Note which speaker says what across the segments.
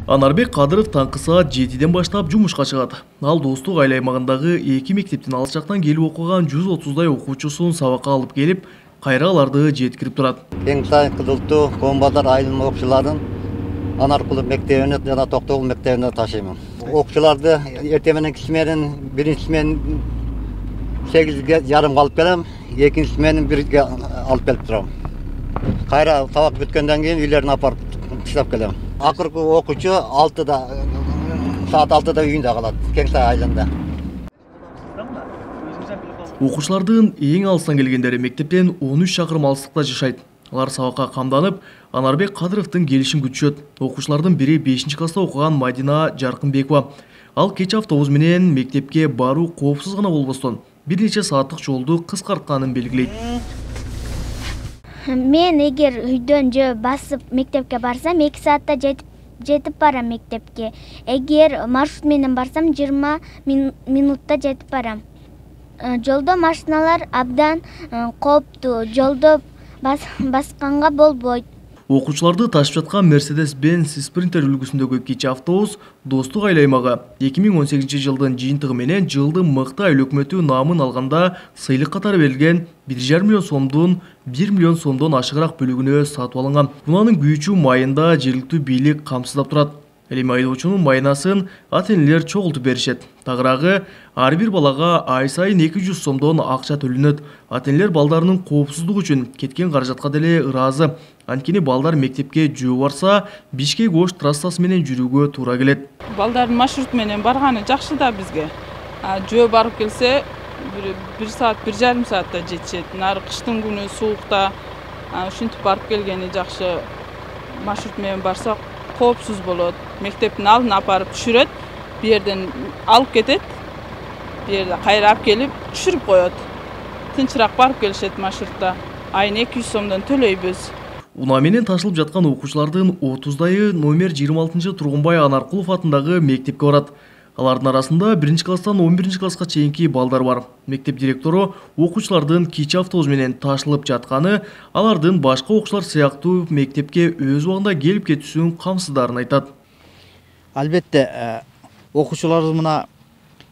Speaker 1: Анарбек Кадыров таңкы саат 7-ден баштап жумушка чыгат. Ал Достук айыл аймагындагы 2 мектептин алыс жактан келип окуган 130дай окуучусун сабакка алып келип, кайра аларды жеткирип турат.
Speaker 2: Кеңтай Кызылтуу Комбадар айылынын окуучуларын Анаркулов мектебине жана Токтогул мектебине ташыймын. Окуучуларды эртең менен кичменен биринчи сменин 8:30 алып келем, экинчи сменин 1-ге алып келип турам. Кайра сабак бүткөндөн кийин үйлөрүнө апарып таштап келем. Акыркы окуучу саат 6-да үйүндө калат, Кеңтай айылында.
Speaker 1: Окуучулардын эң алыстан келгендери мектептен 13 чакырым алыстыкта жашайт. Алар сабакка камданып, Анарбек Кадыровдун келишин күтүшөт. Окуучулардын бири 5-класста окуган Мадина Жаркынбекова. Ал кеч автобус менен мектепке баруу коопсуз гана болбостон, бир нече сааттык жолду кыскартканын белгилейт.
Speaker 3: Мен эгер үйдөн жөө басып мектепке барсам 2 саатта жетип барам мектепке. Эгер маршрут менен барсам 20 минутта жетип барам. Жолдо машиналар абдан кооптуу. Жолдо басканга болбойт.
Speaker 1: Окуучуларды ташып жаткан Mercedes-Benz Sprinter үлгүсүндөгү кичи автобус Достук айыл аймагы 2018-жылдын жыйынтыгы менен жылдын мыкты айыл өкмөтү наамын алганда сыйлык катары берилген 1,5 миллион сомдун 1 миллион сомдон ашыгыраак бөлүгүнө сатып алынган. Мунанын күйүүчү майында жергиликтүү бийлик камсыздап турат. Эми айдоочунун майнасын ата-энелер чогултуп беришет. Тагыраагы ар бир балага ай сайын 200 сомдон акча төлөнөт. Ата-энелер балдарынын коопсуздугу үчүн кеткен каражатка деле ыраазы. Анткени балдар мектепке жөө барса, Бишкек-Ош трассасы менен жүрүүгө туура келет.
Speaker 4: Балдардын маршрут менен барганы жакшы да бизге. Жөө барып келсе, 1 саат, 1,5 саатта жетишет. Нары кыштын күнү суукта ушинтип барып келгени жакшы. Маршрут менен барсак коопсуз болот. Мектептин алдын апарып түшүрөт, бу жерден алып кетет, бу жерде кайра алып келип түшүрүп коет. Тынчыраак барып келишет маршрутта. Айына 200 сомдон төлөйбүз.
Speaker 1: Унаа менен ташылып жаткан окуучулардын 30-дайы номер 26-Тургунбай Анаркулов атындагы мектепке барат. Алардын арасында 1-класстан 11-класска чейинки балдар бар. Мектеп директору окуучулардын кичи автобус менен ташылып жатканы, алардын башка окуучулар сыяктуу мектепке өз убагында келип кетүүсүн камсыздарын айтат.
Speaker 5: Албетте, окуучуларыбыз мына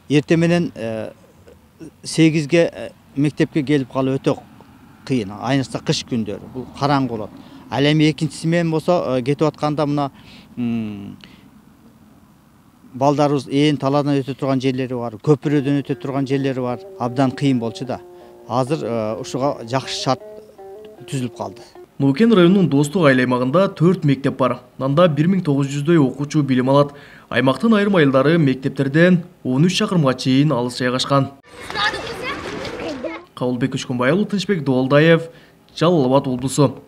Speaker 5: эртең менен 8-ге мектепке келип калуу өтө кыйын. Айныкса кыш күндөрү бул караңгы болот. Ал эми экинчиси менен болсо кетип атканда мына балдарыбыз талаадан өтө турган жерлери бар, көпүрөдөн өтө турган жерлери бар. Абдан кыйын болчу да. Азыр ушуга жакшы шарт түзүлүп калды.
Speaker 1: Нукен районунун Достук айыл аймагында 4 мектеп бар. Анда 1900дөй окуучу билим алат. Аймактын айрым айылдары мектептерден 13 чакырымга чейин алыс жайгашкан. Кабылбек Үшкөнбайұлы, Тынчбек Долдаев, Жалал Абад облусу.